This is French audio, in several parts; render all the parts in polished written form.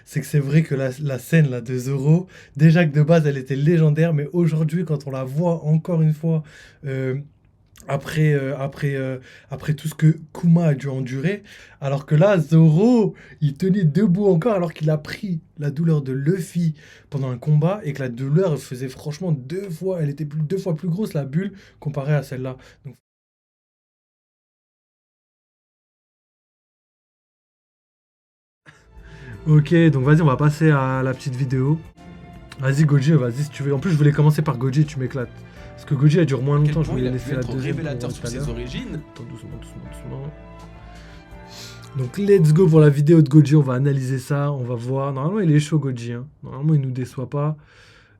c'est que c'est vrai que la scène là, de Zoro, déjà que de base elle était légendaire, mais aujourd'hui, quand on la voit encore une fois, euh, après tout ce que Kuma a dû endurer, alors que là, Zoro, il tenait debout encore alors qu'il a pris la douleur de Luffy pendant un combat et que la douleur faisait franchement elle était deux fois plus grosse la bulle comparée à celle-là. Donc, ok, donc vas-y, on va passer à la petite vidéo. Vas-y, Goji, vas-y si tu veux. En plus, je voulais commencer par Goji, tu m'éclates. Parce que Goji, elle dure moins À quel longtemps, je point il voulais a pu laisser la être deuxième pour révélateur tout sur à ses l'heure. origines. Attends, doucement, doucement, doucement. Donc, let's go pour la vidéo de Goji, on va analyser ça, on va voir. Normalement, il est chaud, Goji, hein. Normalement, il nous déçoit pas.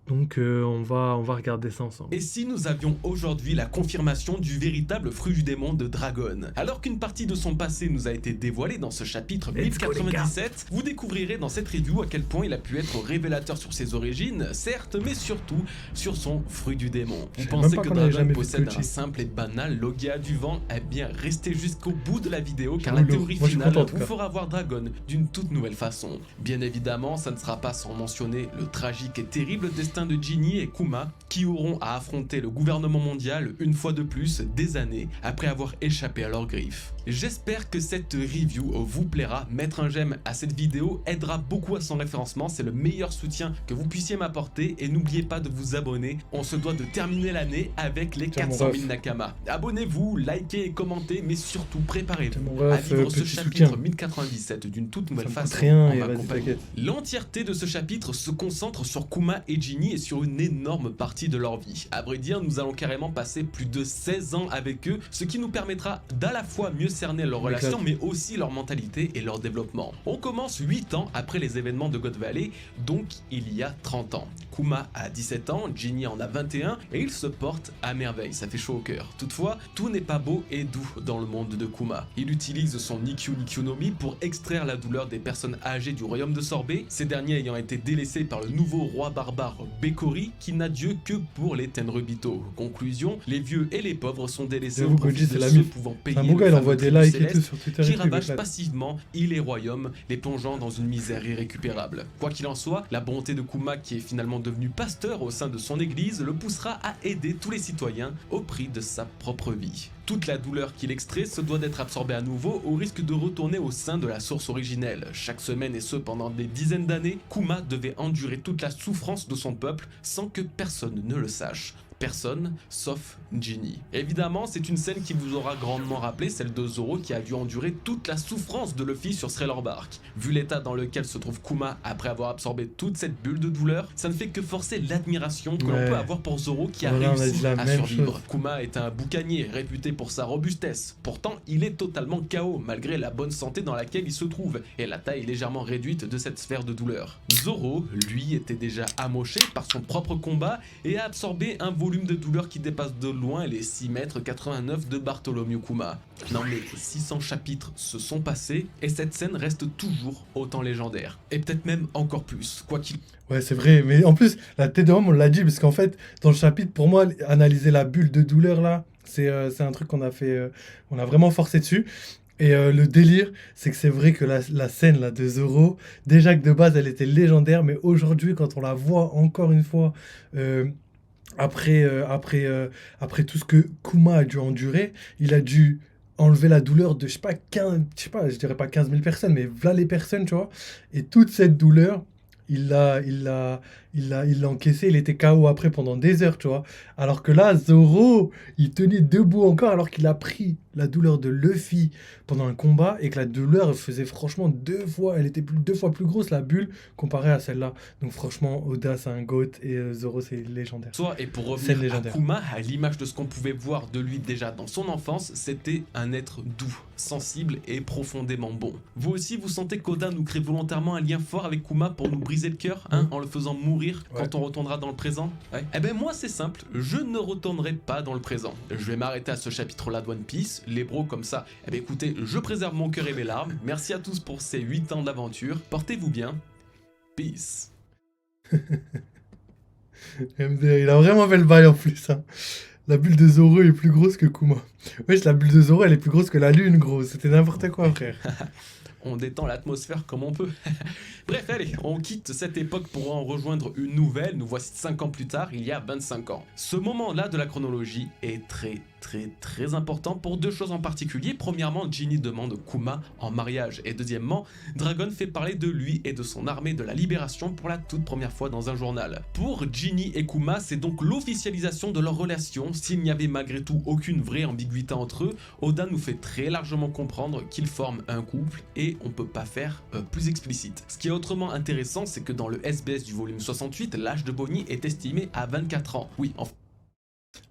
Donc, on va regarder ça ensemble. Et si nous avions aujourd'hui la confirmation du véritable fruit du démon de Dragon? Alors qu'une partie de son passé nous a été dévoilée dans ce chapitre Let's go, les gars. 1097, vous découvrirez dans cette review à quel point il a pu être révélateur sur ses origines, certes, mais surtout sur son fruit du démon. Vous Je sais pensez même pas que qu'on avait Dragon jamais vu possède Kochi. un simple et banal Logia du vent? Eh bien, restez jusqu'au bout de la vidéo car J'avoue, la théorie moi, je suis finale content, en tout vous cas. fera voir Dragon d'une toute nouvelle façon. Bien évidemment, ça ne sera pas sans mentionner le tragique et terrible destin de Ginny et Kuma, qui auront à affronter le gouvernement mondial une fois de plus des années après avoir échappé à leurs griffes. J'espère que cette review vous plaira. Mettre un j'aime à cette vidéo aidera beaucoup à son référencement, c'est le meilleur soutien que vous puissiez m'apporter et n'oubliez pas de vous abonner. On se doit de terminer l'année avec les Tiens, mon 400 000 ref. Nakama. Abonnez-vous, likez et commentez, mais surtout préparez-vous Tiens, mon à ref, vivre ce petit chapitre soutien. 1097 d'une toute nouvelle Ça me coûte façon rien en et ma vas-y, compagnie. t'inquiète. L'entièreté de ce chapitre se concentre sur Kuma et Ginny et sur une énorme partie de leur vie. À vrai dire, nous allons carrément passer plus de 16 ans avec eux, ce qui nous permettra d'à la fois mieux cerner leur relation, mais aussi leur mentalité et leur développement. On commence 8 ans après les événements de God Valley, donc il y a 30 ans. Kuma a 17 ans, Ginny en a 21 et ils se portent à merveille, ça fait chaud au cœur. Toutefois, tout n'est pas beau et doux dans le monde de Kuma. Il utilise son Nikyu Nikyu no Mi pour extraire la douleur des personnes âgées du royaume de Sorbet, ces derniers ayant été délaissés par le nouveau roi barbare Bekori qui n'a Dieu que pour les Tenryubito. Conclusion, les vieux et les pauvres sont délaissés au J'avoue, profit Goji, de c'est la ceux mif. pouvant C'est payer un bon le gars, il fameux envoie des tribut likes et tout céleste sur Twitter qui et tout, il ravage m'éclate. passivement îles et royaumes, les plongeant dans une misère irrécupérable. Quoi qu'il en soit, la bonté de Kuma qui est finalement devenu pasteur au sein de son église le poussera à aider tous les citoyens au prix de sa propre vie. Toute la douleur qu'il extrait se doit d'être absorbée à nouveau au risque de retourner au sein de la source originelle. Chaque semaine et ce pendant des dizaines d'années, Kuma devait endurer toute la souffrance de son peuple sans que personne ne le sache. Personne, sauf Ginny. Évidemment, c'est une scène qui vous aura grandement rappelé celle de Zoro qui a dû endurer toute la souffrance de Luffy sur Thriller Bark. Vu l'état dans lequel se trouve Kuma après avoir absorbé toute cette bulle de douleur, ça ne fait que forcer l'admiration que l'on peut avoir pour Zoro qui a Voilà, on a réussi dit la à même survivre. chose. Kuma est un boucanier réputé pour sa robustesse. Pourtant, il est totalement KO malgré la bonne santé dans laquelle il se trouve et la taille légèrement réduite de cette sphère de douleur. Zoro, lui, était déjà amoché par son propre combat et a absorbé un volume de douleur qui dépasse de loin les 6,89 m de Bartholomew Kuma. Non mais 600 chapitres se sont passés et cette scène reste toujours autant légendaire. Et peut-être même encore plus, quoi qu'il... Ouais, c'est vrai. Mais en plus, la tête de homme, on l'a dit, parce qu'en fait, dans le chapitre, pour moi, analyser la bulle de douleur, là, c'est un truc qu'on a fait. On a vraiment forcé dessus. Et le délire, c'est que c'est vrai que la scène là, de Zoro, déjà que de base, elle était légendaire, mais aujourd'hui, quand on la voit encore une fois, euh, après tout ce que Kuma a dû endurer, il a dû enlever la douleur de, je sais pas, 15, je sais pas, je dirais pas 15 000 personnes, mais voilà les personnes, tu vois. Et toute cette douleur, il l'a encaissé, il était KO après pendant des heures, tu vois. Alors que là, Zoro, il tenait debout encore alors qu'il a pris la douleur de Luffy pendant un combat et que la douleur faisait franchement elle était deux fois plus grosse la bulle comparée à celle-là. Donc franchement, Oda c'est un GOAT et Zoro c'est légendaire. Et pour C'est revenir à légendaire. Kuma, à l'image de ce qu'on pouvait voir de lui déjà dans son enfance, c'était un être doux, sensible et profondément bon. Vous aussi, vous sentez qu'Oda nous crée volontairement un lien fort avec Kuma pour nous briser le cœur, hein, en le faisant mourir quand on retournera dans le présent? Ouais. Eh ben moi c'est simple, je ne retournerai pas dans le présent. Je vais m'arrêter à ce chapitre-là de One Piece, les bros comme ça. Eh ben écoutez, je préserve mon cœur et mes larmes. Merci à tous pour ces 8 ans d'aventure. Portez-vous bien. Peace. MDR, il a vraiment fait le bail en plus. Hein. La bulle de Zoro est plus grosse que Kuma. Wesh, la bulle de Zoro elle est plus grosse que la lune, gros. C'était n'importe quoi, frère. on détend l'atmosphère comme on peut. Bref, allez, on quitte cette époque pour en rejoindre une nouvelle. Nous voici 5 ans plus tard, il y a 25 ans. Ce moment-là de la chronologie est très important pour deux choses en particulier. Premièrement, Ginny demande Kuma en mariage et deuxièmement, Dragon fait parler de lui et de son armée de la libération pour la toute première fois dans un journal. Pour Ginny et Kuma, c'est donc l'officialisation de leur relation. S'il n'y avait malgré tout aucune vraie ambiguïté entre eux, Oda nous fait très largement comprendre qu'ils forment un couple et on peut pas faire plus explicite. Ce qui est autrement intéressant, c'est que dans le SBS du volume 68, l'âge de Bonnie est estimé à 24 ans. Oui,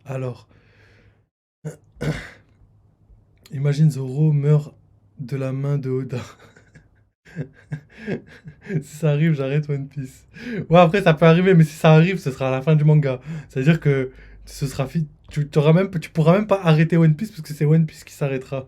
Alors, imagine Zoro meurt de la main de Oda. Si ça arrive, j'arrête One Piece. Ouais, après, ça peut arriver, mais si ça arrive, ce sera à la fin du manga. C'est-à-dire que ce sera tu pourras même pas arrêter One Piece parce que c'est One Piece qui s'arrêtera.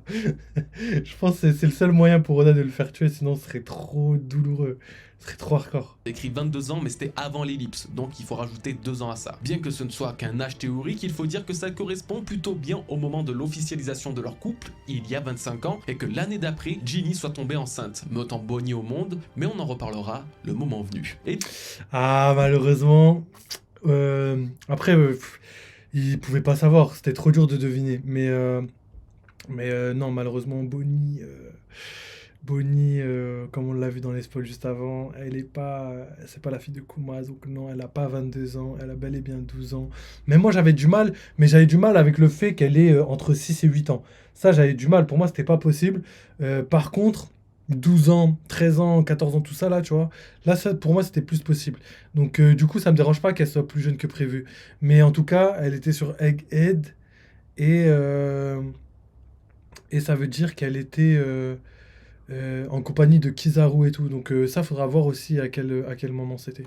Je pense que c'est le seul moyen pour Oda de le faire tuer, sinon ce serait trop douloureux. Ce serait trop hardcore. écrit 22 ans, mais c'était avant l'ellipse, donc il faut rajouter 2 ans à ça. Bien que ce ne soit qu'un âge théorique, il faut dire que ça correspond plutôt bien au moment de l'officialisation de leur couple, il y a 25 ans, et que l'année d'après, Ginny soit tombée enceinte, mettant Bonnie au monde, mais on en reparlera le moment venu. Et Ah, malheureusement. Après, il pouvait pas savoir, c'était trop dur de deviner. Mais non, malheureusement, Bonnie, comme on l'a vu dans les spoils juste avant, c'est pas la fille de Kuma, donc non, elle a pas 22 ans, elle a bel et bien 12 ans. Mais moi, j'avais du mal avec le fait qu'elle ait entre 6 et 8 ans. Ça, j'avais du mal, pour moi, c'était pas possible. Par contre, 12 ans, 13 ans, 14 ans, tout ça, là, tu vois, là, ça, pour moi, c'était plus possible. Donc, du coup, ça me dérange pas qu'elle soit plus jeune que prévu. Mais en tout cas, elle était sur Egghead, et, euh, et ça veut dire qu'elle était en compagnie de Kizaru et tout. Donc ça, faudra voir aussi à quel moment c'était.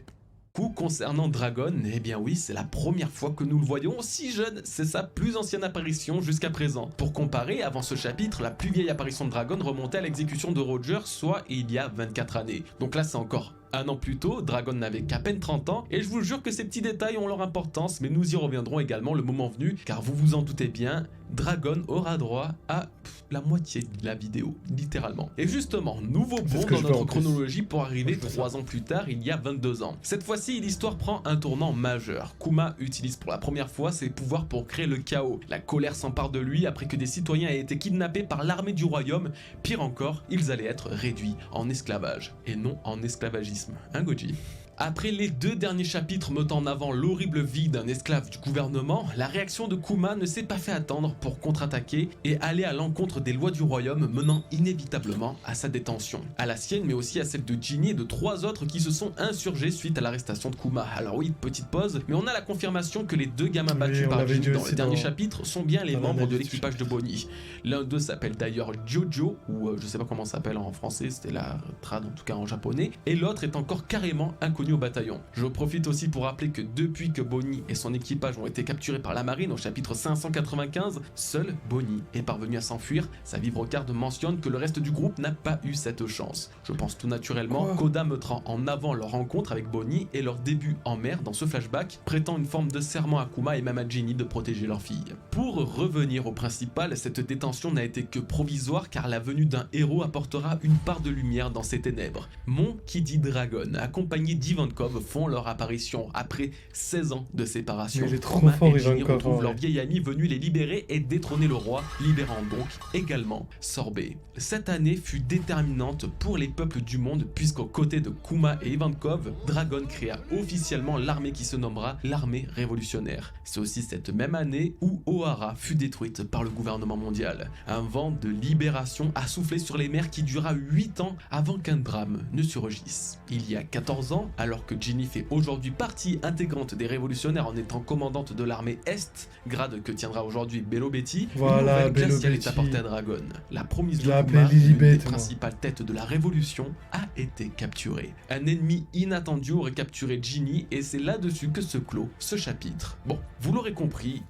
concernant Dragon, eh bien oui, c'est la première fois que nous le voyons si jeune, c'est sa plus ancienne apparition jusqu'à présent. Pour comparer, avant ce chapitre, la plus vieille apparition de Dragon remontait à l'exécution de Roger, soit il y a 24 années. Donc là, c'est encore un an plus tôt, Dragon n'avait qu'à peine 30 ans, et je vous jure que ces petits détails ont leur importance, mais nous y reviendrons également le moment venu, car vous vous en doutez bien, Dragon aura droit à la moitié de la vidéo, littéralement. Et justement, nouveau C'est bond ce que dans je veux notre en plus. chronologie pour arriver Moi, je veux ça. 3 ans plus tard, il y a 22 ans. Cette fois-ci, l'histoire prend un tournant majeur. Kuma utilise pour la première fois ses pouvoirs pour créer le chaos. La colère s'empare de lui après que des citoyens aient été kidnappés par l'armée du royaume. Pire encore, ils allaient être réduits en esclavage, et non en esclavagisme. Hein, Goji? Après les 2 derniers chapitres mettant en avant l'horrible vie d'un esclave du gouvernement, la réaction de Kuma ne s'est pas fait attendre pour contre-attaquer et aller à l'encontre des lois du royaume, menant inévitablement à sa détention. À la sienne, mais aussi à celle de Ginny et de 3 autres qui se sont insurgés suite à l'arrestation de Kuma. Alors oui, petite pause, mais on a la confirmation que les 2 gamins Oui, battus on par l'avait Ginny dit dans le aussi dernier dans- chapitre sont bien les dans membres de l'analyse du l'équipage de Bonnie. L'un d'eux s'appelle d'ailleurs Jojo, ou je sais pas comment ça s'appelle en français, c'était la trad en tout cas en japonais, et l'autre est encore carrément inconnu au bataillon. Je profite aussi pour rappeler que depuis que Bonnie et son équipage ont été capturés par la marine au chapitre 595, seul Bonnie est parvenu à s'enfuir. Sa vivre-carte mentionne que le reste du groupe n'a pas eu cette chance. Je pense tout naturellement Quoi qu'Oda mettra en avant leur rencontre avec Bonnie et leur début en mer dans ce flashback, prêtant une forme de serment à Kuma et même à Ginny de protéger leur fille. Pour revenir au principal, cette détention n'a été que provisoire car la venue d'un héros apportera une part de lumière dans ces ténèbres. Mon Kid Dragon, accompagné d'Ivankov, font leur apparition après 16 ans de séparation. Mais il est trop Kuma fort, et Ginny Ivankov, retrouvent en leur vrai. vieil ami venu les libérer et détrôner le roi, libérant donc également Sorbet. Cette année fut déterminante pour les peuples du monde puisqu'aux côtés de Kuma et Ivankov, Dragon créa officiellement l'armée qui se nommera l'armée révolutionnaire. C'est aussi cette même année où Ohara fut détruite par le gouvernement mondial. Un vent de libération a soufflé sur les mers qui dura 8 ans avant qu'un drame ne surgisse. Il y a 14 ans, alors que Ginny fait aujourd'hui partie intégrante des révolutionnaires en étant commandante de l'armée Est, grade que tiendra aujourd'hui Bello Betty, Voilà, une nouvelle Bello glaciale est Betty. apportée à Dragon. La promise Je de l'ai appelé Kuma, Lily l'une des Beth, moi. principales têtes de la révolution, a été capturée. Un ennemi inattendu aurait capturé Ginny et c'est là-dessus que se clôt ce chapitre. Bon, vous l'aurez compris,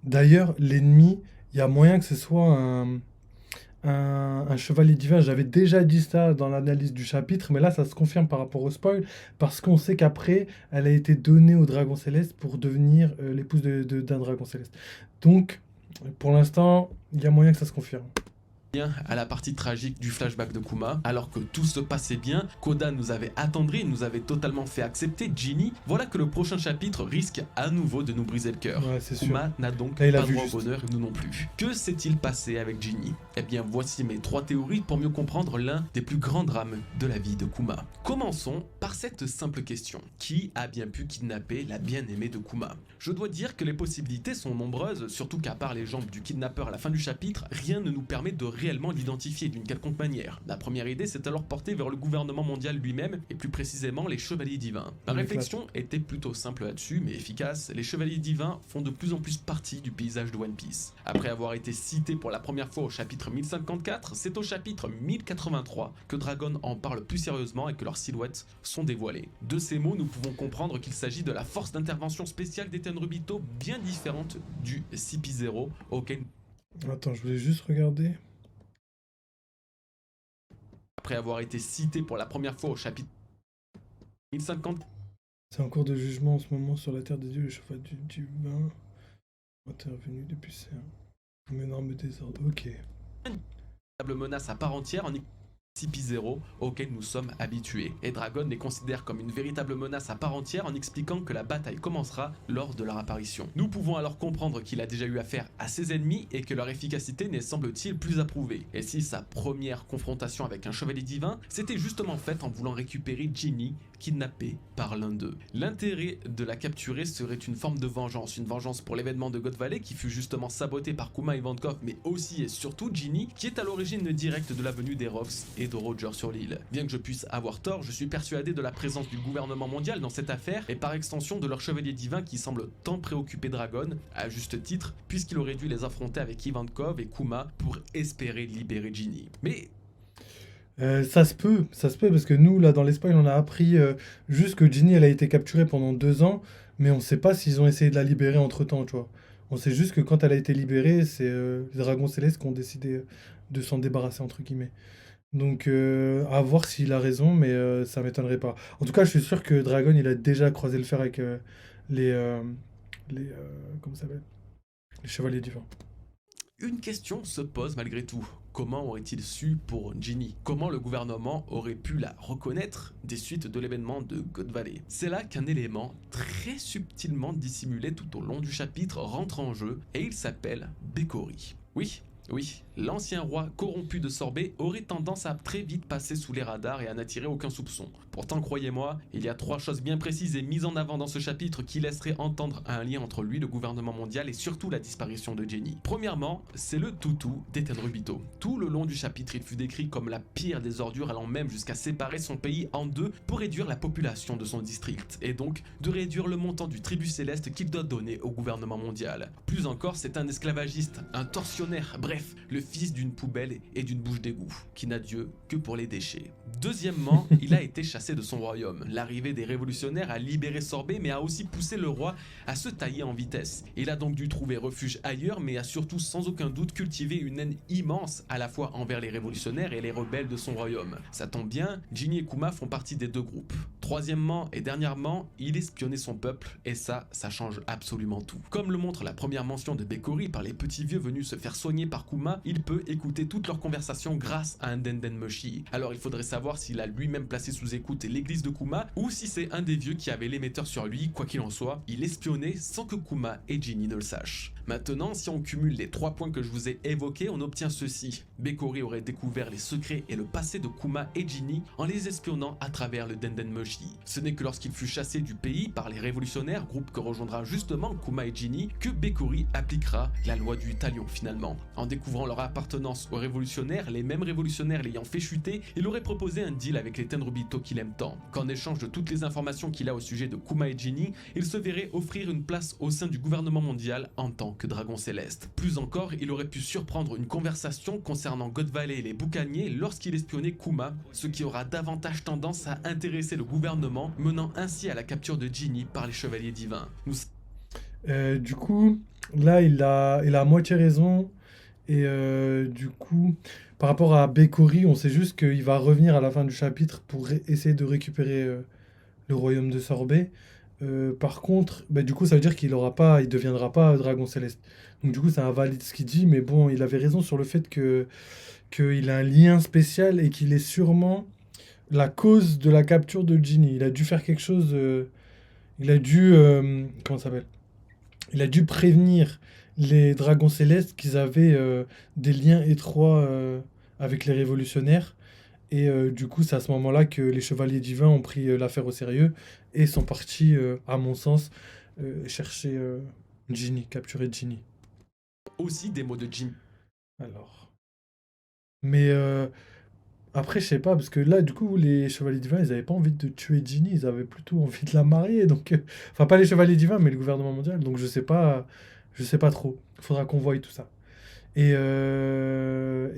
D'ailleurs, l'ennemi, il y a moyen que ce soit un chevalier divin. J'avais déjà dit ça dans l'analyse du chapitre, mais là, ça se confirme par rapport au spoil, parce qu'on sait qu'après, elle a été donnée au dragon céleste pour devenir l'épouse d'un dragon céleste. Donc, pour l'instant, il y a moyen que ça se confirme. à la partie tragique du flashback de Kuma. Alors que tout se passait bien, Koda nous avait attendri, nous avait totalement fait accepter Ginny, voilà que le prochain chapitre risque à nouveau de nous briser le cœur. Ouais, c'est sûr. Kuma n'a donc Là, il a pas vu droit au juste. bonheur et nous non plus. Que s'est-il passé avec Ginny? Eh bien voici mes 3 théories pour mieux comprendre l'un des plus grands drames de la vie de Kuma. Commençons par cette simple question. Qui a bien pu kidnapper la bien-aimée de Kuma? Je dois dire que les possibilités sont nombreuses, surtout qu'à part les jambes du kidnappeur à la fin du chapitre, rien ne nous permet de réellement l'identifier d'une quelconque manière. La première idée s'est alors portée vers le gouvernement mondial lui-même, et plus précisément les Chevaliers Divins. Ma réflexion était plutôt simple là-dessus, mais efficace. Les Chevaliers Divins font de plus en plus partie du paysage de One Piece. Après avoir été cités pour la première fois au chapitre 1054, c'est au chapitre 1083 que Dragon en parle plus sérieusement et que leurs silhouettes sont dévoilées. De ces mots, nous pouvons comprendre qu'il s'agit de la force d'intervention spéciale des Tenryubito, bien différente du CP0 auquel... Attends, je voulais juste regarder. Après avoir été cité pour la première fois au chapitre 1050, C'est en cours de jugement en ce moment sur la terre des dieux, le chauffage du divin. Intervenu depuis c'est un énorme désordre. Ok. menace à part entière en CP0 auquel nous sommes habitués, et Dragon les considère comme une véritable menace à part entière en expliquant que la bataille commencera lors de leur apparition. Nous pouvons alors comprendre qu'il a déjà eu affaire à ses ennemis et que leur efficacité n'est semble-t-il plus approuvée. Et si sa première confrontation avec un chevalier divin s'était justement faite en voulant récupérer Ginny, kidnappée par l'un d'eux. L'intérêt de la capturer serait une forme de vengeance, une vengeance pour l'événement de God Valley qui fut justement saboté par Kuma Ivankov, mais aussi et surtout Ginny, qui est à l'origine directe de la venue des Rox et de Roger sur l'île. Bien que je puisse avoir tort, je suis persuadé de la présence du gouvernement mondial dans cette affaire et par extension de leur chevalier divin qui semble tant préoccuper Dragon, à juste titre, puisqu'il aurait dû les affronter avec Ivankov et Kuma pour espérer libérer Ginny. Mais Ça se peut parce que nous, là, dans les spoils, on a appris juste que Ginny, elle a été capturée pendant 2 ans, mais on sait pas s'ils ont essayé de la libérer entre-temps, tu vois. On sait juste que quand elle a été libérée, c'est les Dragons Célestes qui ont décidé de s'en débarrasser, entre guillemets. Donc, à voir s'il a raison, mais ça m'étonnerait pas. En tout cas, je suis sûr que Dragon, il a déjà croisé le fer avec les, comment ça s'appelle? Les Chevaliers Divins. une question se pose malgré tout. Comment aurait-il su pour Ginny? Comment le gouvernement aurait pu la reconnaître des suites de l'événement de God Valley? C'est là qu'un élément très subtilement dissimulé tout au long du chapitre rentre en jeu et il s'appelle Bekori. Oui, l'ancien roi corrompu de Sorbet aurait tendance à très vite passer sous les radars et à n'attirer aucun soupçon. Pourtant, croyez-moi, il y a 3 choses bien précises et mises en avant dans ce chapitre qui laisseraient entendre un lien entre lui, le gouvernement mondial et surtout la disparition de Ginny. Premièrement, c'est le toutou des Tenryubito. Tout le long du chapitre, il fut décrit comme la pire des ordures, allant même jusqu'à séparer son pays en 2 pour réduire la population de son district, et donc de réduire le montant du tribut céleste qu'il doit donner au gouvernement mondial. Plus encore, c'est un esclavagiste, un tortionnaire, bref, le fils d'une poubelle et d'une bouche d'égout, qui n'a Dieu que pour les déchets. Deuxièmement, il a été chassé de son royaume. L'arrivée des révolutionnaires a libéré Sorbet, mais a aussi poussé le roi à se tailler en vitesse. Il a donc dû trouver refuge ailleurs, mais a surtout sans aucun doute cultivé une haine immense à la fois envers les révolutionnaires et les rebelles de son royaume. Ça tombe bien, Ginny et Kuma font partie des 2 groupes. Troisièmement et dernièrement, il espionnait son peuple, et ça change absolument tout. Comme le montre la première mention de Bekori par les petits vieux venus se faire soigner par Kuma, il peut écouter toutes leurs conversations grâce à un Denden Moshi. Alors il faudrait savoir s'il a lui-même placé sous écoute l'église de Kuma, ou si c'est un des vieux qui avait l'émetteur sur lui. Quoi qu'il en soit, il espionnait sans que Kuma et Ginny ne le sachent. Maintenant, si on cumule les 3 points que je vous ai évoqués, on obtient ceci. Bekori aurait découvert les secrets et le passé de Kuma et Ginny en les espionnant à travers le Denden Moshi. Ce n'est que lorsqu'il fut chassé du pays par les révolutionnaires, groupe que rejoindra justement Kuma et Ginny, que Bekori appliquera la loi du talion finalement. En découvrant leur appartenance aux révolutionnaires, les mêmes révolutionnaires l'ayant fait chuter, il aurait proposé un deal avec les Tenryubito qu'il aime tant. Qu'en échange de toutes les informations qu'il a au sujet de Kuma et Ginny, il se verrait offrir une place au sein du gouvernement mondial en tant que dragon céleste. Plus encore, il aurait pu surprendre une conversation concernant God Valley et les boucaniers lorsqu'il espionnait Kuma, ce qui aura davantage tendance à intéresser le gouvernement, menant ainsi à la capture de Ginny par les chevaliers divins. Du coup, là, il a à moitié raison. Et du coup, par rapport à Bekori, on sait juste qu'il va revenir à la fin du chapitre pour essayer de récupérer le royaume de Sorbet. Par contre, bah, du coup, ça veut dire il deviendra pas Dragon Céleste. Donc du coup, ça invalide ce qu'il dit, mais bon, il avait raison sur le fait que qu'il a un lien spécial et qu'il est sûrement la cause de la capture de Ginny. Il a dû faire quelque chose. Il a dû comment ça s'appelle? Il a dû prévenir les Dragons Célestes qu'ils avaient des liens étroits avec les révolutionnaires. Et du coup, c'est à ce moment-là que les Chevaliers Divins ont pris l'affaire au sérieux et sont partis, à mon sens, chercher Ginny, capturer Ginny. Aussi des mots de Jim. Alors. Mais après, je sais pas, parce que là, du coup, les Chevaliers Divins, ils avaient pas envie de tuer Ginny, ils avaient plutôt envie de la marier. Donc, enfin, pas les Chevaliers Divins, mais le gouvernement mondial. Donc, je sais pas trop. Faudra qu'on voie tout ça. Et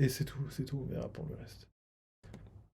c'est tout. On verra pour le reste.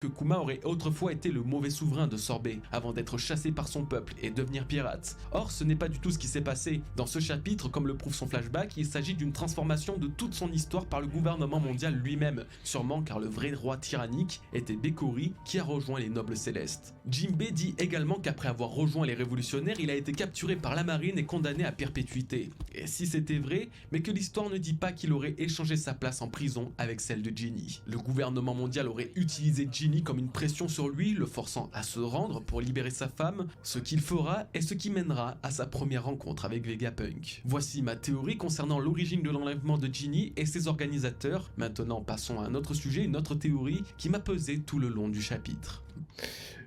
Que Kuma aurait autrefois été le mauvais souverain de Sorbet avant d'être chassé par son peuple et devenir pirate. Or, ce n'est pas du tout ce qui s'est passé. Dans ce chapitre, comme le prouve son flashback, il s'agit d'une transformation de toute son histoire par le gouvernement mondial lui-même, sûrement car le vrai roi tyrannique était Bekori qui a rejoint les nobles célestes. Jinbei dit également qu'après avoir rejoint les révolutionnaires, il a été capturé par la marine et condamné à perpétuité. Et si c'était vrai, mais que l'histoire ne dit pas qu'il aurait échangé sa place en prison avec celle de Ginny. Le gouvernement mondial aurait utilisé Ginny comme une pression sur lui, le forçant à se rendre pour libérer sa femme, ce qu'il fera est ce qui mènera à sa première rencontre avec Vegapunk. Voici ma théorie concernant l'origine de l'enlèvement de Ginny et ses organisateurs. Maintenant passons à un autre sujet, une autre théorie qui m'a pesé tout le long du chapitre.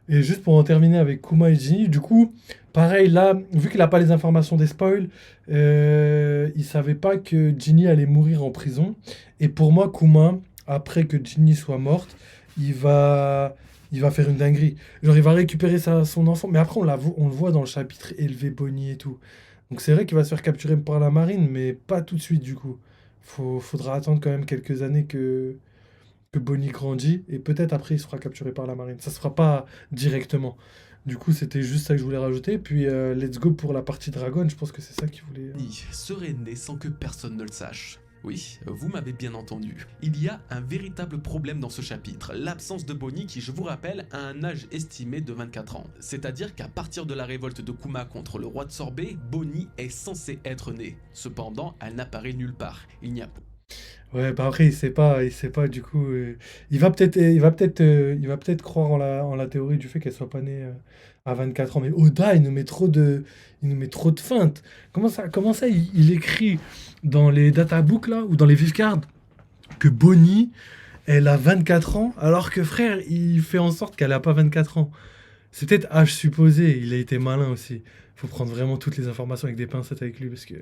Et juste pour en terminer avec Kuma et Ginny, du coup, pareil, là, vu qu'il a pas les informations des spoils, il savait pas que Ginny allait mourir en prison. Et pour moi, Kuma, après que Ginny soit morte, il va faire une dinguerie. Genre, il va récupérer son enfant. Mais après, on le voit dans le chapitre élever Bonnie et tout. Donc c'est vrai qu'il va se faire capturer par la marine, mais pas tout de suite, du coup. Faudra attendre quand même quelques années que Bonnie grandit. Et peut-être après, il sera capturé par la marine. Ça se fera pas directement. Du coup, c'était juste ça que je voulais rajouter. Puis, let's go pour la partie Dragon. Je pense que c'est ça qu'il voulait. Ginny serait né sans que personne ne le sache. Oui, vous m'avez bien entendu. Il y a un véritable problème dans ce chapitre, l'absence de Bonnie qui, je vous rappelle, a un âge estimé de 24 ans. C'est-à-dire qu'à partir de la révolte de Kuma contre le roi de Sorbet, Bonnie est censée être née. Cependant, elle n'apparaît nulle part. Il n'y a Ouais, bah après, il sait pas, du coup, il va peut-être croire en la théorie du fait qu'elle soit pas née à 4 ans. Mais Oda, il nous met trop de feintes. Comment ça, il écrit dans les databooks là, ou dans les vifcards, que Bonnie, elle a 24 ans, alors que frère, il fait en sorte qu'elle a pas 24 ans. C'est peut-être âge supposé, il a été malin aussi. Faut prendre vraiment toutes les informations avec des pincettes avec lui, parce que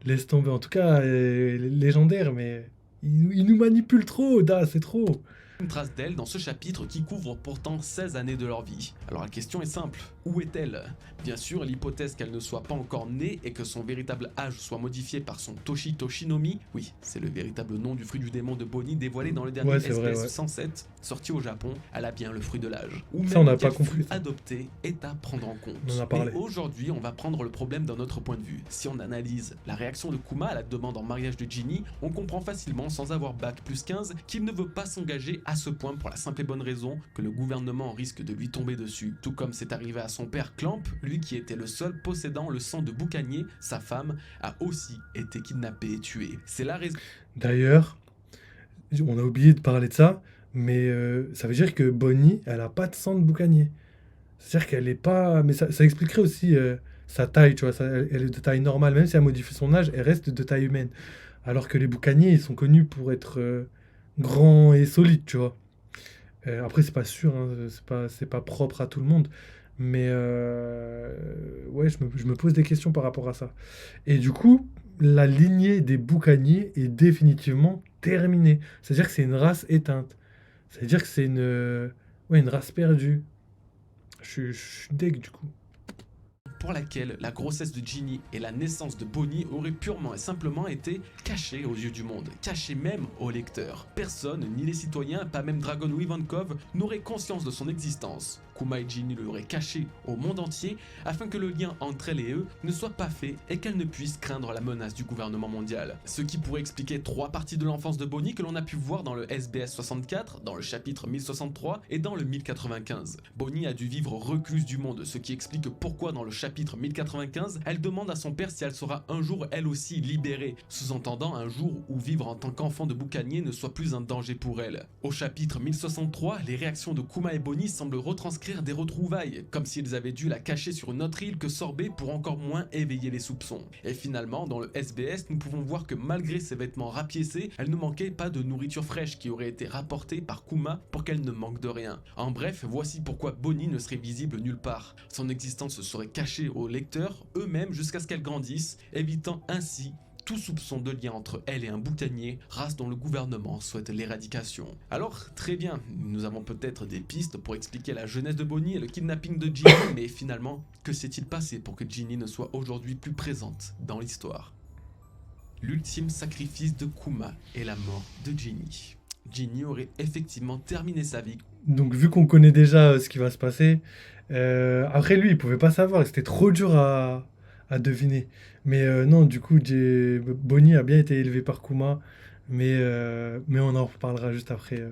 laisse tomber. En tout cas, légendaire, mais il nous manipule trop, Da, c'est trop. une trace d'elle dans ce chapitre qui couvre pourtant 16 années de leur vie. Alors la question est simple, où est-elle? Bien sûr, l'hypothèse qu'elle ne soit pas encore née et que son véritable âge soit modifié par son Toshi Toshinomi, oui, c'est le véritable nom du fruit du démon de Bonnie dévoilé dans le dernier Ouais, c'est vrai, SPS ouais. 107, sorti au Japon, elle a bien le fruit de l'âge. Ou Ça, on même n'a pas qu'elle compris, fut ça. adoptée est à prendre en compte. On en a parlé. Mais aujourd'hui, on va prendre le problème d'un autre point de vue. Si on analyse la réaction de Kuma à la demande en mariage de Ginny, on comprend facilement, sans avoir bac plus 15, qu'il ne veut pas s'engager à ce point pour la simple et bonne raison que le gouvernement risque de lui tomber dessus. Tout comme c'est arrivé à son père Clamp, lui qui était le seul possédant le sang de boucanier, sa femme a aussi été kidnappée et tuée. C'est la raison. D'ailleurs, on a oublié de parler de ça, mais ça veut dire que Bonnie, elle a pas de sang de boucanier. C'est-à-dire qu'elle est pas. Mais ça expliquerait aussi sa taille, tu vois. Elle est de taille normale, même si elle modifie son âge, elle reste de taille humaine. Alors que les boucaniers, ils sont connus pour être grands et solides, tu vois. Après, c'est pas sûr, hein, c'est pas propre à tout le monde. Mais ouais, je me pose des questions par rapport à ça. Et du coup, la lignée des boucaniers est définitivement terminée. C'est-à-dire que c'est une race éteinte. C'est-à-dire que c'est ouais, une race perdue. Je suis deg du coup. pour laquelle la grossesse de Ginny et la naissance de Bonnie auraient purement et simplement été cachées aux yeux du monde, cachées même aux lecteurs. Personne, ni les citoyens, pas même Dragon ou Ivankov, n'aurait conscience de son existence. Kuma et Ginny l'auraient caché au monde entier afin que le lien entre elle et eux ne soit pas fait et qu'elle ne puisse craindre la menace du gouvernement mondial. Ce qui pourrait expliquer 3 parties de l'enfance de Bonnie que l'on a pu voir dans le SBS 64, dans le chapitre 1063 et dans le 1095. Bonnie a dû vivre recluse du monde, ce qui explique pourquoi dans le chapitre 1095, elle demande à son père si elle sera un jour elle aussi libérée, sous-entendant un jour où vivre en tant qu'enfant de boucanier ne soit plus un danger pour elle. Au chapitre 1063, les réactions de Kuma et Bonnie semblent retranscrire des retrouvailles, comme s'ils avaient dû la cacher sur une autre île que Sorbet pour encore moins éveiller les soupçons. Et finalement, dans le SBS, nous pouvons voir que malgré ses vêtements rapiécés, elle ne manquait pas de nourriture fraîche qui aurait été rapportée par Kuma pour qu'elle ne manque de rien. En bref, voici pourquoi Bonnie ne serait visible nulle part. Son existence serait cachée aux lecteurs eux-mêmes jusqu'à ce qu'elle grandisse, évitant ainsi tout soupçon de lien entre elle et un boucanier, race dont le gouvernement souhaite l'éradication. Alors, très bien, nous avons peut-être des pistes pour expliquer la jeunesse de Bonnie et le kidnapping de Ginny, mais finalement, que s'est-il passé pour que Ginny ne soit aujourd'hui plus présente dans l'histoire? L'ultime sacrifice de Kuma est la mort de Ginny. Ginny aurait effectivement terminé sa vie. Donc, vu qu'on connaît déjà ce qui va se passer, après lui, il pouvait pas savoir, c'était trop dur à deviner. Mais non, du coup, Bonnie a bien été élevé par Kuma, mais on en reparlera juste après.